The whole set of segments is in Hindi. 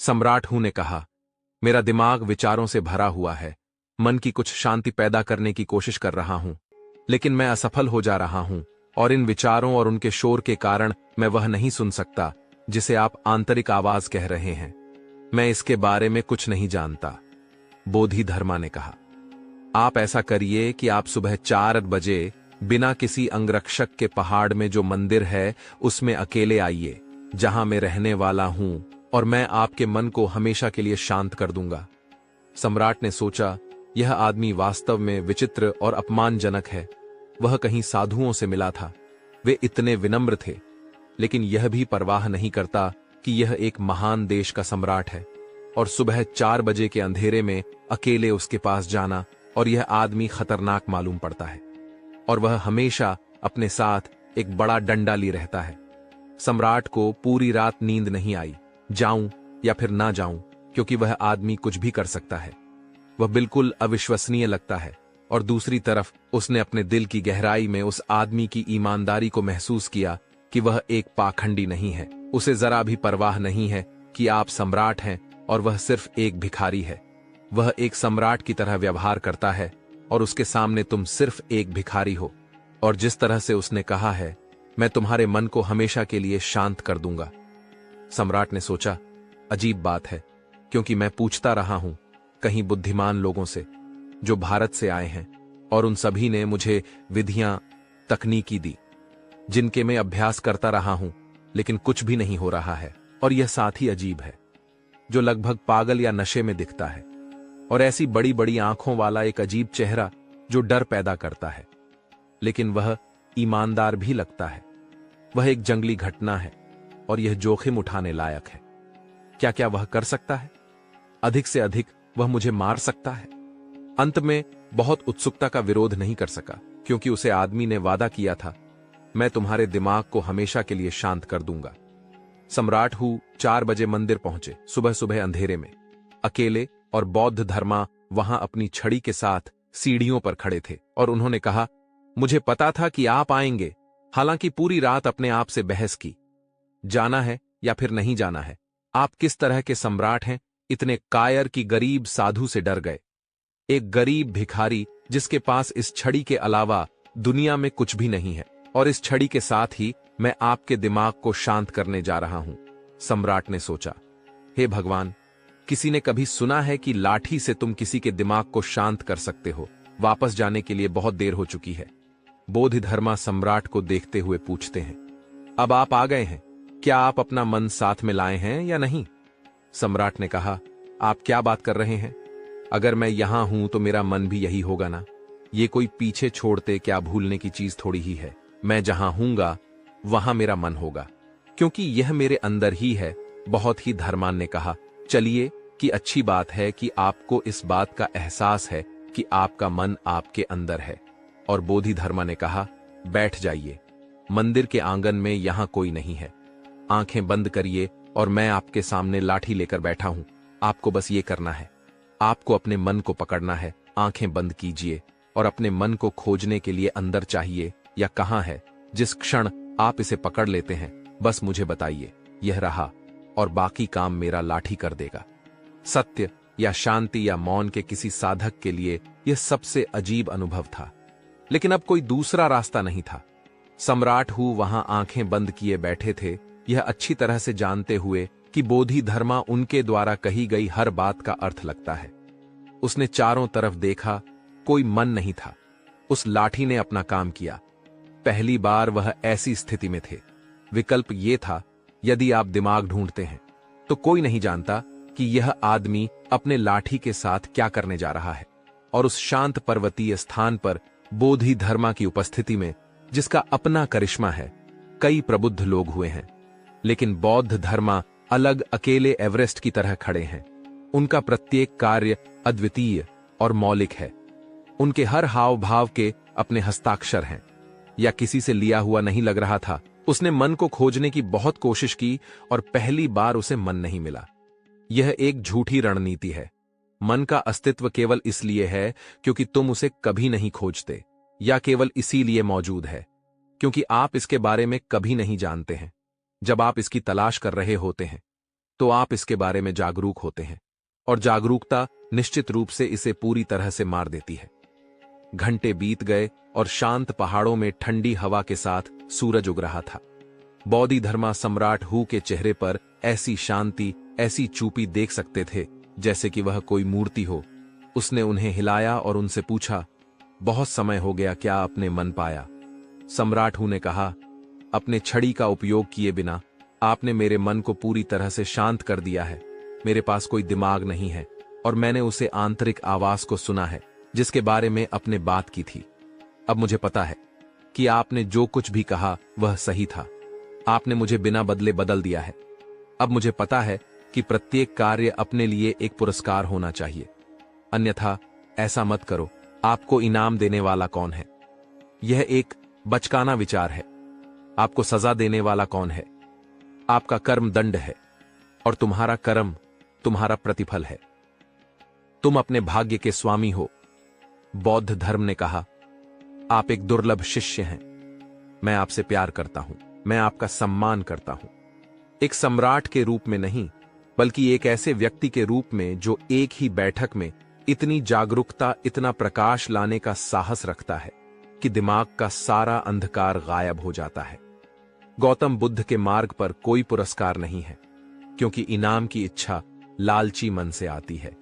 सम्राट हूं ने कहा, मेरा दिमाग विचारों से भरा हुआ है। मन की कुछ शांति पैदा करने की कोशिश कर रहा हूं, लेकिन मैं असफल हो जा रहा हूं और इन विचारों और उनके शोर के कारण मैं वह नहीं सुन सकता जिसे आप आंतरिक आवाज कह रहे हैं। मैं इसके बारे में कुछ नहीं जानता, बोधिधर्मा ने कहा। आप ऐसा करिए कि आप सुबह 4 बजे बिना किसी अंगरक्षक के पहाड़ में जो मंदिर है उसमें अकेले आइए, जहां मैं रहने वाला हूं, और मैं आपके मन को हमेशा के लिए शांत कर दूंगा। सम्राट ने सोचा, यह आदमी वास्तव में विचित्र और अपमानजनक है। वह कहीं साधुओं से मिला था। वे इतने विनम्र थे, लेकिन यह भी परवाह नहीं करता कि यह एक महान देश का सम्राट है, और सुबह 4 बजे के अंधेरे में अकेले उसके पास जाना, और यह आदमी खतरनाक मालूम पड़ता है, और वह हमेशा अपने साथ एक बड़ा डंडा लिए रहता है। सम्राट को पूरी रात नींद नहीं आई, जाऊं या फिर ना जाऊं, क्योंकि वह आदमी कुछ भी कर सकता है। वह बिल्कुल अविश्वसनीय लगता है, और दूसरी तरफ उसने अपने दिल की गहराई में उस आदमी की ईमानदारी को महसूस किया कि वह एक पाखंडी नहीं है। उसे जरा भी परवाह नहीं है कि आप सम्राट हैं और वह सिर्फ एक भिखारी है। वह एक सम्राट की तरह व्यवहार करता है, और उसके सामने तुम सिर्फ एक भिखारी हो। और जिस तरह से उसने कहा है, मैं तुम्हारे मन को हमेशा के लिए शांत कर दूंगा। सम्राट ने सोचा, अजीब बात है, क्योंकि मैं पूछता रहा हूं कहीं बुद्धिमान लोगों से जो भारत से आए हैं, और उन सभी ने मुझे विधियां, तकनीकी दी जिनके मैं अभ्यास करता रहा हूं, लेकिन कुछ भी नहीं हो रहा है। और यह साथ ही अजीब है, जो लगभग पागल या नशे में दिखता है, और ऐसी बड़ी बड़ी आंखों वाला एक अजीब चेहरा जो डर पैदा करता है, लेकिन वह ईमानदार भी लगता है। वह एक जंगली घटना है, और यह जोखिम उठाने लायक है। क्या क्या वह कर सकता है? अधिक से अधिक वह मुझे मार सकता है। अंत में बहुत उत्सुकता का विरोध नहीं कर सका, क्योंकि उसे आदमी ने वादा किया था, मैं तुम्हारे दिमाग को हमेशा के लिए शांत कर दूंगा। सम्राट हूं 4 बजे मंदिर पहुंचे, सुबह सुबह अंधेरे में, अकेले, और बौद्ध धर्मा वहां अपनी छड़ी के साथ सीढ़ियों पर खड़े थे। और उन्होंने कहा, मुझे पता था कि आप आएंगे। हालांकि पूरी रात अपने आप से बहस की, जाना है या फिर नहीं जाना है। आप किस तरह के सम्राट हैं? इतने कायर कि गरीब साधु से डर गए। एक गरीब भिखारी जिसके पास इस छड़ी के अलावा दुनिया में कुछ भी नहीं है, और इस छड़ी के साथ ही मैं आपके दिमाग को शांत करने जा रहा हूं। सम्राट ने सोचा, हे भगवान, किसी ने कभी सुना है कि लाठी से तुम किसी के दिमाग को शांत कर सकते हो? वापस जाने के लिए बहुत देर हो चुकी है। बोधिधर्मा सम्राट को देखते हुए पूछते हैं, अब आप आ गए हैं, क्या आप अपना मन साथ में लाए हैं या नहीं? सम्राट ने कहा, आप क्या बात कर रहे हैं? अगर मैं यहां हूं तो मेरा मन भी यही होगा ना। ये कोई पीछे छोड़ते क्या भूलने की चीज थोड़ी ही है। मैं जहां हूंगा वहां मेरा मन होगा, क्योंकि यह मेरे अंदर ही है। बहुत ही धर्मान ने कहा, चलिए कि अच्छी बात है कि आपको इस बात का एहसास है कि आपका मन आपके अंदर है। और बोधिधर्मा ने कहा, बैठ जाइए। मंदिर के आंगन में यहां कोई नहीं है। आंखें बंद करिए, और मैं आपके सामने लाठी लेकर बैठा हूं। आपको बस ये करना है, आपको अपने मन को पकड़ना है। आंखें बंद कीजिए और अपने मन को खोजने के लिए अंदर चाहिए या कहां है। जिस क्षण आप इसे पकड़ लेते हैं, बस मुझे बताइए, यह रहा, और बाकी काम मेरा लाठी कर देगा। सत्य या शांति या मौन के किसी साधक के लिए यह सबसे अजीब अनुभव था, लेकिन अब कोई दूसरा रास्ता नहीं था। सम्राट हूं वहां आंखें बंद किए बैठे थे, यह अच्छी तरह से जानते हुए कि बोधिधर्मा उनके द्वारा कही गई हर बात का अर्थ लगता है। उसने चारों तरफ देखा, कोई मन नहीं था। उस लाठी ने अपना काम किया। पहली बार वह ऐसी स्थिति में थे। विकल्प यह था, यदि आप दिमाग ढूंढते हैं तो कोई नहीं जानता कि यह आदमी अपने लाठी के साथ क्या करने जा रहा है। और उस शांत पर्वतीय स्थान पर बोधिधर्मा की उपस्थिति में, जिसका अपना करिश्मा है, कई प्रबुद्ध लोग हुए हैं, लेकिन बौद्ध धर्मा अलग अकेले एवरेस्ट की तरह खड़े हैं। उनका प्रत्येक कार्य अद्वितीय और मौलिक है। उनके हर हाव भाव के अपने हस्ताक्षर हैं। या किसी से लिया हुआ नहीं लग रहा था। उसने मन को खोजने की बहुत कोशिश की, और पहली बार उसे मन नहीं मिला। यह एक झूठी रणनीति है। मन का अस्तित्व केवल इसलिए है क्योंकि तुम उसे कभी नहीं खोजते, या केवल इसीलिए मौजूद है क्योंकि आप इसके बारे में कभी नहीं जानते हैं। जब आप इसकी तलाश कर रहे होते हैं, तो आप इसके बारे में जागरूक होते हैं, और जागरूकता निश्चित रूप से इसे पूरी तरह से मार देती है। घंटे बीत गए और शांत पहाड़ों में ठंडी हवा के साथ सूरज उग रहा था। बोधिधर्मा सम्राट हू के चेहरे पर ऐसी शांति, ऐसी चुप्पी देख सकते थे जैसे कि वह कोई मूर्ति हो। उसने उन्हें हिलाया और उनसे पूछा, बहुत समय हो गया, क्या आपने मन पाया? सम्राट हू ने कहा, अपने छड़ी का उपयोग किए बिना आपने मेरे मन को पूरी तरह से शांत कर दिया है। मेरे पास कोई दिमाग नहीं है और मैंने उसे आंतरिक आवाज को सुना है जिसके बारे में अपने बात की थी। अब मुझे पता है कि आपने जो कुछ भी कहा वह सही था। आपने मुझे बिना बदले बदल दिया है। अब मुझे पता है कि प्रत्येक कार्य अपने लिए एक पुरस्कार होना चाहिए, अन्यथा ऐसा मत करो। आपको इनाम देने वाला कौन है? यह एक बचकाना विचार है। आपको सजा देने वाला कौन है? आपका कर्म दंड है और तुम्हारा कर्म तुम्हारा प्रतिफल है। तुम अपने भाग्य के स्वामी हो। बौद्ध धर्म ने कहा, आप एक दुर्लभ शिष्य हैं। मैं आपसे प्यार करता हूं, मैं आपका सम्मान करता हूं। एक सम्राट के रूप में नहीं, बल्कि एक ऐसे व्यक्ति के रूप में जो एक ही बैठक में इतनी जागरूकता, इतना प्रकाश लाने का साहस रखता है कि दिमाग का सारा अंधकार गायब हो जाता है। गौतम बुद्ध के मार्ग पर कोई पुरस्कार नहीं है, क्योंकि इनाम की इच्छा लालची मन से आती है।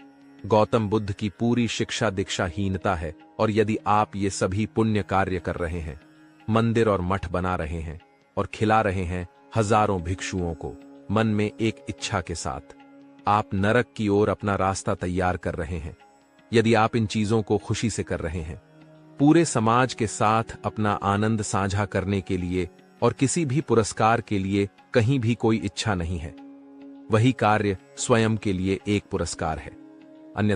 गौतम बुद्ध की पूरी शिक्षा दीक्षाहीनता है, और यदि आप ये सभी पुण्य कार्य कर रहे हैं, मंदिर और मठ बना रहे हैं और खिला रहे हैं हजारों भिक्षुओं को मन में एक इच्छा के साथ, आप नरक की ओर अपना रास्ता तैयार कर रहे हैं। यदि आप इन चीजों को खुशी से कर रहे हैं, पूरे समाज के साथ अपना आनंद साझा करने के लिए और किसी भी पुरस्कार के लिए कहीं भी कोई इच्छा नहीं है, वही कार्य स्वयं के लिए एक पुरस्कार है। अन्यथा